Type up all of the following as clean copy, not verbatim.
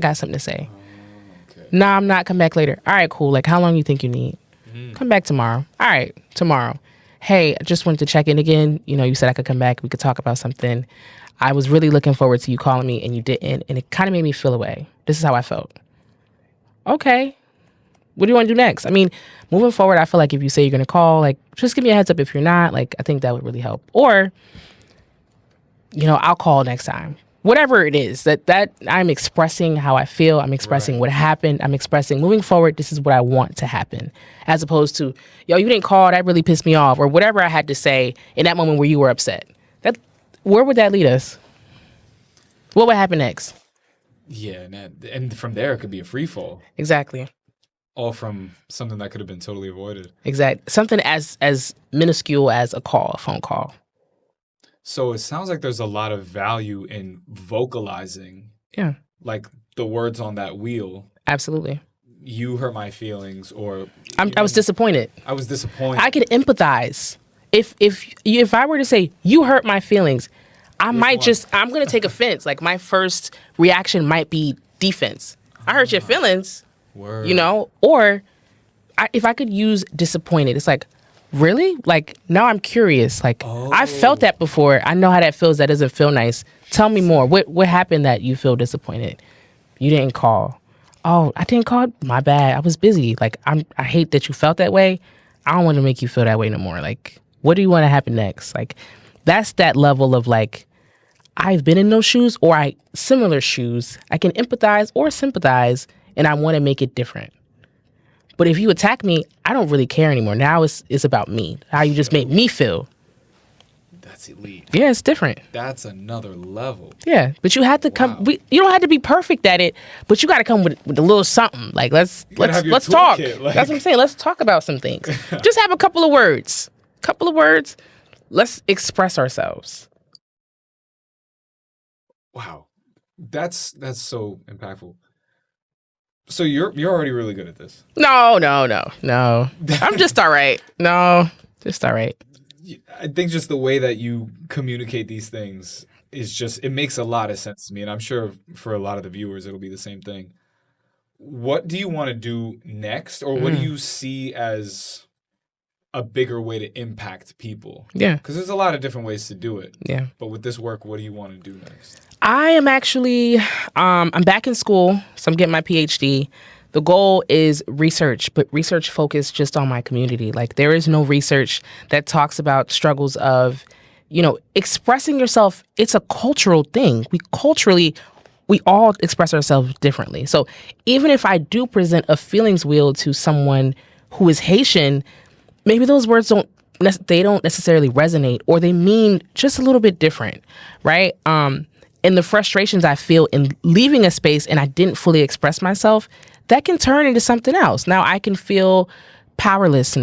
got something to say. Okay. Nah, I'm not. Come back later. All right, cool. Like, how long you think you need? Come back tomorrow. All right, tomorrow. Hey, I just wanted to check in again. You said I could come back. We could talk about something. I was really looking forward to you calling me, and you didn't, and it kind of made me feel away. This is how I felt. Okay. What do you want to do next? I mean, moving forward, I feel like if you say you're going to call, like, just give me a heads up if you're not. Like, I think that would really help. Or, I'll call next time. Whatever it is that I'm expressing how I feel. I'm expressing what happened. I'm expressing moving forward. This is what I want to happen, as opposed to, yo, you didn't call. That really pissed me off, or whatever I had to say in that moment where you were upset. Where would that lead us? What would happen next? Yeah, and from there it could be a free fall. Exactly. All from something that could have been totally avoided. Exactly. Something as minuscule as a phone call. So it sounds like there's a lot of value in vocalizing. Yeah. Like the words on that wheel. Absolutely. You hurt my feelings, or I was disappointed. I was disappointed. I could empathize. If I were to say you hurt my feelings, I'm going to take offense. Like my first reaction might be defense. I hurt your feelings. Word. Or if I could use disappointed, it's like, really? Like, now I'm curious. Like, I felt that before. I know how that feels. That doesn't feel nice. Tell me more. What happened that you feel disappointed? You didn't call. Oh, I didn't call? My bad. I was busy. Like, I hate that you felt that way. I don't want to make you feel that way no more. Like, what do you want to happen next? Like, that's that level of, like, I've been in those shoes or similar shoes. I can empathize or sympathize, and I want to make it different. But if you attack me, I don't really care anymore. Now it's about me, how you just made me feel. That's elite. Yeah, it's different. That's another level. Yeah, but you have to come. You don't have to be perfect at it, but you got to come with a little something. Like let's talk. Like... That's what I'm saying. Let's talk about some things. Just have a couple of words. Let's express ourselves. Wow, that's so impactful. So you're already really good at this. No. I'm just all right. No, just all right. I think just the way that you communicate these things it makes a lot of sense to me. And I'm sure for a lot of the viewers, it'll be the same thing. What do you want to do next? Or what do you see as a bigger way to impact people? Yeah. Because there's a lot of different ways to do it. Yeah. But with this work, what do you want to do next? I am actually, I'm back in school, so I'm getting my PhD. The goal is research, but research focused just on my community. Like there is no research that talks about struggles of, expressing yourself. It's a cultural thing. We all express ourselves differently. So even if I do present a feelings wheel to someone who is Haitian, maybe those words don't necessarily resonate, or they mean just a little bit different, right? And the frustrations I feel in leaving a space and I didn't fully express myself, that can turn into something else. Now I can feel powerless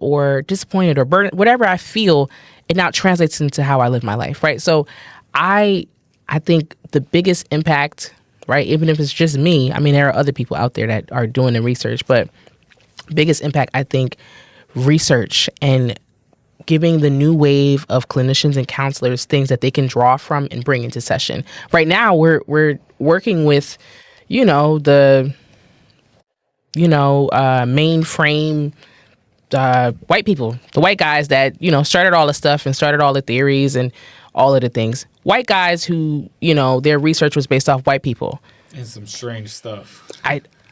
or disappointed or burdened, whatever I feel, it now translates into how I live my life, right? So I think the biggest impact, right, even if it's just me, I mean, there are other people out there that are doing the research, but biggest impact, I think, research and giving the new wave of clinicians and counselors things that they can draw from and bring into session. Right now, we're working with, the, mainframe white people, the white guys that, started all the stuff and started all the theories and all of the things. White guys who, their research was based off white people. And some strange stuff.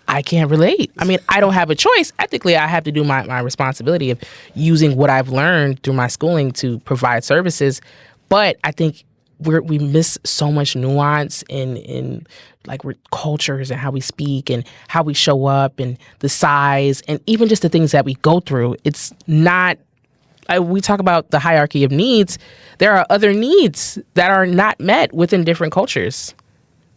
I can't relate. I mean, I don't have a choice. Ethically, I have to do my responsibility of using what I've learned through my schooling to provide services. But I think we miss so much nuance in cultures and how we speak and how we show up and the size and even just the things that we go through. It's not, we talk about the hierarchy of needs. There are other needs that are not met within different cultures.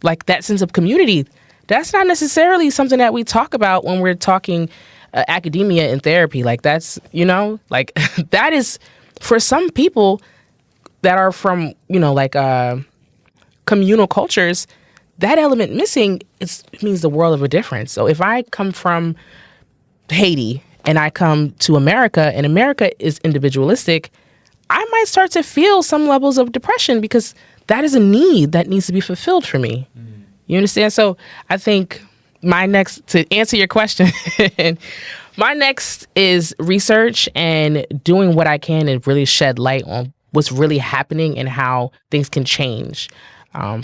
Like that sense of community. That's not necessarily something that we talk about when we're talking academia and therapy. Like that's, that is for some people that are from, communal cultures, that element missing, it means the world of a difference. So if I come from Haiti and I come to America and America is individualistic, I might start to feel some levels of depression because that is a need that needs to be fulfilled for me. You understand? So I think to answer your question, my next is research and doing what I can to really shed light on what's really happening and how things can change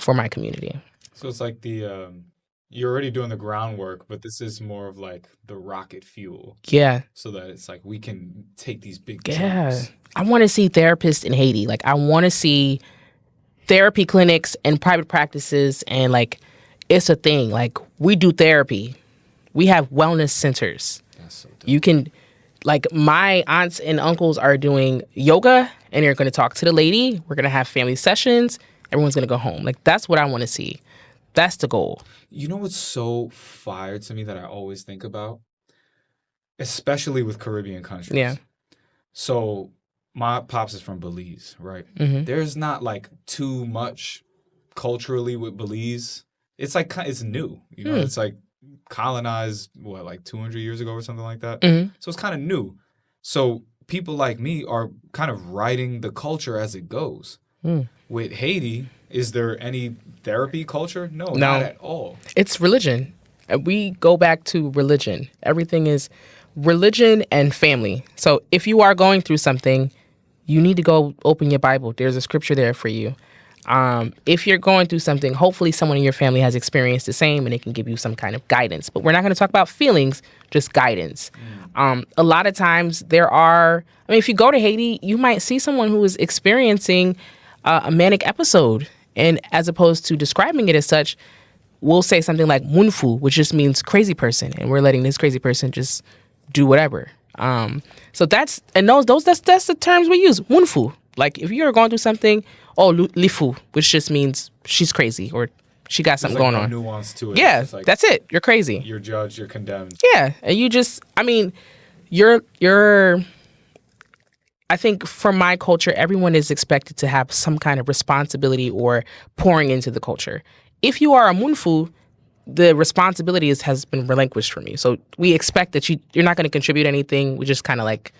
for my community. So it's like you're already doing the groundwork, but this is more of like the rocket fuel. Yeah. So that it's like we can take these big Yeah. jumps. I want to see therapists in Haiti. Like, I want to see therapy clinics and private practices, and like, it's a thing. Like, we do therapy. We have wellness centers. That's so dope. You can, like, my aunts and uncles are doing yoga, and they're going to talk to the lady. We're going to have family sessions. Everyone's going to go home. Like, that's what I want to see. That's the goal. You know what's so fire to me that I always think about? Especially with Caribbean countries. Yeah. So my pops is from Belize, right? Mm-hmm. There's not like too much culturally with Belize. It's like it's new, you know. It's like colonized like 200 years ago or something like that. Mm-hmm. So it's kind of new. So people like me are kind of writing the culture as it goes. With Haiti, is there any therapy culture? No, not at all. It's religion. We go back to religion. Everything is religion and family. So if you are going through something, you need to go open your Bible. There's a scripture there for you. If you're going through something, hopefully someone in your family has experienced the same and they can give you some kind of guidance. But we're not going to talk about feelings, just guidance. A lot of times if you go to Haiti, you might see someone who is experiencing a manic episode. And as opposed to describing it as such, we'll say something like munfu, which just means crazy person. And we're letting this crazy person just do whatever. So that's the terms we use, munfu. Like, if you're going through something, lifu, which just means she's crazy or she got something going on. Nuance to it. Yeah, Like, that's it. You're crazy. you're judged, you're condemned. Yeah, and you're. I think for my culture, everyone is expected to have some kind of responsibility or pouring into the culture. If you are a munfu, the responsibility has been relinquished from you. So we expect that you're not going to contribute anything. We just kind of like,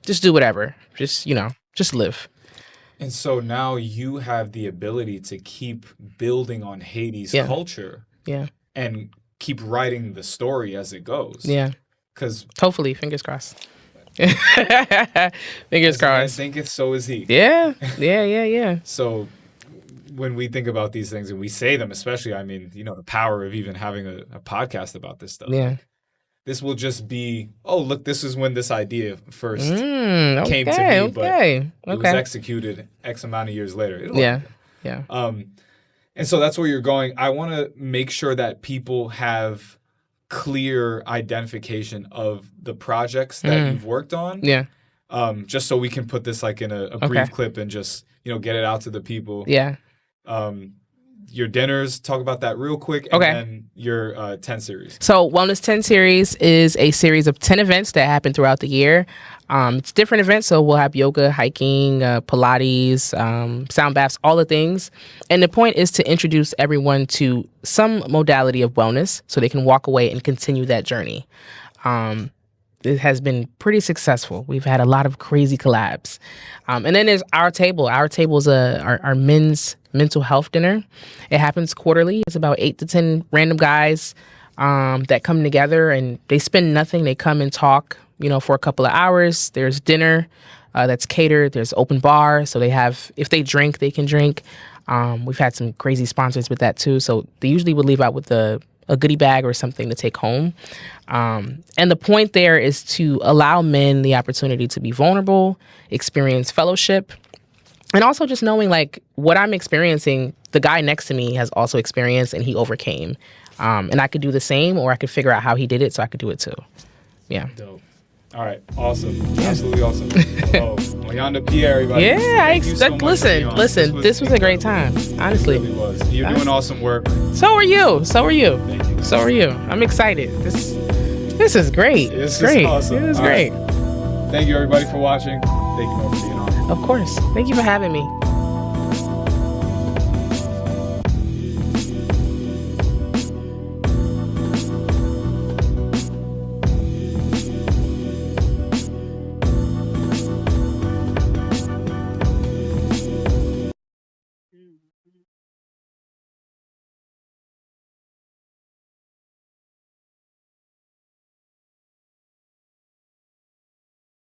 just do whatever. Just live. And so now you have the ability to keep building on Haiti's culture. Yeah. And keep writing the story as it goes. Yeah. Because hopefully, fingers crossed. Fingers crossed. I think it's so is he. Yeah. So when we think about these things and we say them, especially, I mean, the power of even having a podcast about this stuff. Yeah. Like, this will just be, look, this is when this idea first came to me, but it was executed X amount of years later. Yeah. And so that's where you're going. I want to make sure that people have clear identification of the projects that you've worked on. Yeah. Just so we can put this like in a brief clip and just, get it out to the people. Yeah. Your dinners, talk about that real quick, and then your 10 series. So Wellness 10 series is a series of 10 events that happen throughout the year. It's different events, so we'll have yoga, hiking, Pilates, sound baths, all the things. And the point is to introduce everyone to some modality of wellness so they can walk away and continue that journey. It has been pretty successful. We've had a lot of crazy collabs. And then there's Our Table. Our Table is our men's mental health dinner. It happens quarterly. It's about 8 to 10 random guys that come together, and they spend nothing. They come and talk, for a couple of hours. There's dinner that's catered. There's open bar. So if they drink, they can drink. We've had some crazy sponsors with that too. So they usually would leave out with a goodie bag or something to take home. And the point there is to allow men the opportunity to be vulnerable, experience fellowship, and also just knowing like what I'm experiencing, the guy next to me has also experienced and he overcame. And I could do the same, or I could figure out how he did it so I could do it too. Yeah. Dope. All right. Awesome. Absolutely awesome. Oyanda P, everybody. Yeah. Listen, this was a great time. Honestly. It really was. You're doing awesome work. So are you. Thank you. So are you. I'm excited. This is great. This great. is awesome. It is All great. right. Thank you, everybody, for watching. Thank you, Mo, for being on. Of course. Thank you for having me.